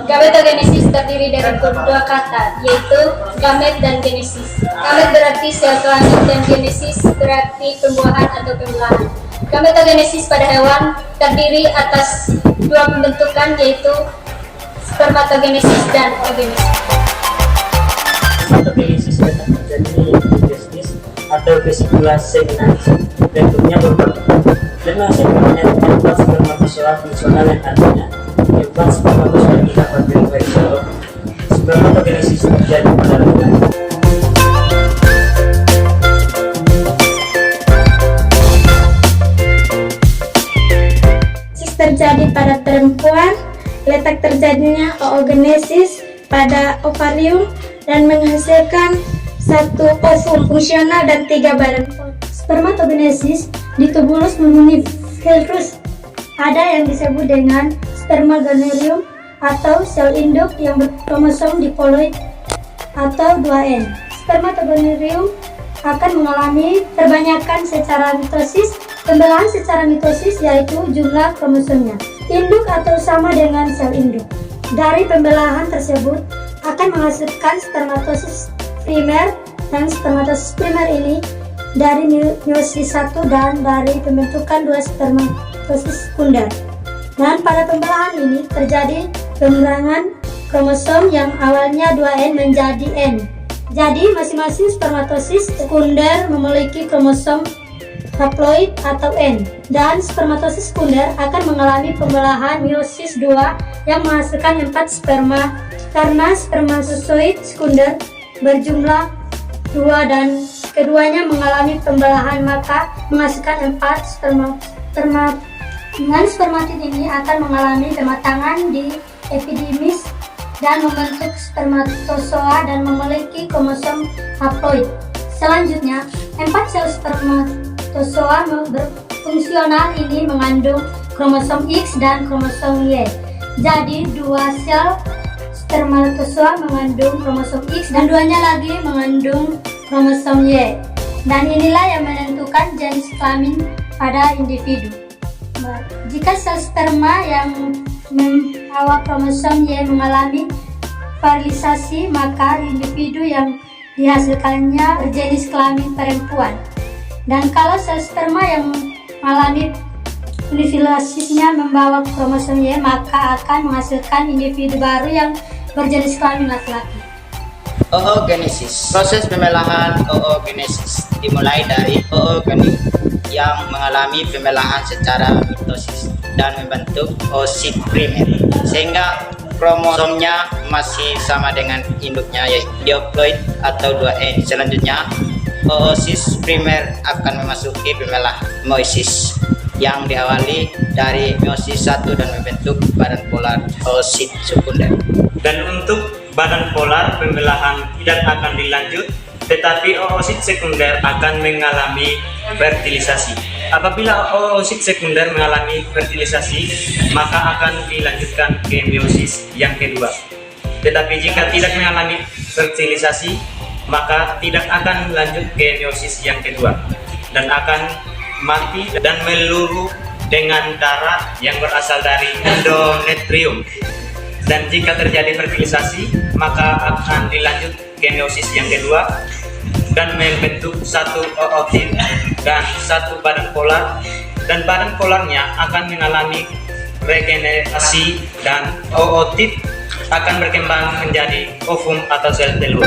Gametogenesis terdiri dari dua kata, yaitu gamet dan genesis. Gamet berarti sel kelamin dan genesis berarti pembuahan atau pembelahan. Gametogenesis pada hewan terdiri atas dua pembentukan, yaitu spermatogenesis dan oogenesis. Spermatogenesis dapat terjadi di testis atau vesicula seminal. Bentuknya berbentuk karena sebenarnya terdapat spermatozoa fungsional yang artinya empat spermatozoa tidak berbentuk. Spermatogenesis terjadi pada laki-laki. Terjadi pada perempuan, letak terjadinya oogenesis pada ovarium dan menghasilkan satu ovum fungsional dan 3 badan. Spermatogenesis di tubulus luminiferus ada yang disebut dengan spermagonerium atau sel induk yang berkromosom diploid atau 2N. Spermatogonerium akan mengalami perbanyakan secara mitosis. Pembelahan secara mitosis yaitu jumlah kromosomnya induk atau sama dengan sel induk. Dari pembelahan tersebut akan menghasilkan spermatosis primer, dan spermatosis primer ini dari meiosis 1 dan dari pembentukan 2 spermatosis sekunder. Dan pada pembelahan ini terjadi pengurangan kromosom yang awalnya 2N menjadi N. Jadi masing-masing spermatosis sekunder memiliki kromosom haploid atau N, dan spermatosis sekunder akan mengalami pembelahan meiosis 2 yang menghasilkan 4 sperma. Karena spermatozoid sekunder berjumlah 2 dan keduanya mengalami pembelahan, maka menghasilkan 4 sperma. Dengan spermatid ini akan mengalami pematangan di epidimis dan membentuk spermatozoa dan memiliki kromosom haploid. Selanjutnya, 4 sel spermatozoa berfungsional ini mengandung kromosom X dan kromosom Y. Jadi 2 sel spermatozoa mengandung kromosom X dan 2-nya lagi mengandung kromosom Y. Dan inilah yang menentukan jenis kelamin pada individu. Jika sel sperma yang membawa kromosom Y mengalami virilisasi, maka individu yang dihasilkannya berjenis kelamin perempuan. Dan kalau sel sperma yang mengalami virilisasinya membawa kromosom Y, maka akan menghasilkan individu baru yang berjenis kelamin laki-laki. Oogenesis. Proses pembelahan oogenesis dimulai dari oogenik yang mengalami pembelahan secara mitosis dan membentuk oosit primer, sehingga kromosomnya masih sama dengan induknya, yaitu diploid atau 2N. Selanjutnya, oosis primer akan memasuki pembelahan meiosis yang diawali dari meiosis 1 dan membentuk badan polar oosit sekunder. Dan untuk badan polar, pembelahan tidak akan dilanjut, tetapi oosit sekunder akan mengalami fertilisasi. Apabila oosit sekunder mengalami fertilisasi, maka akan dilanjutkan ke meiosis yang kedua. Tetapi jika tidak mengalami fertilisasi, maka tidak akan lanjut ke meiosis yang kedua dan akan mati dan melulu dengan darah yang berasal dari endometrium. Dan jika terjadi fertilisasi, maka akan dilanjut ke meiosis yang kedua dan membentuk satu ootit dan satu badan polar, dan badan polarnya akan mengalami regenerasi dan ootit akan berkembang menjadi ovum atau sel telur.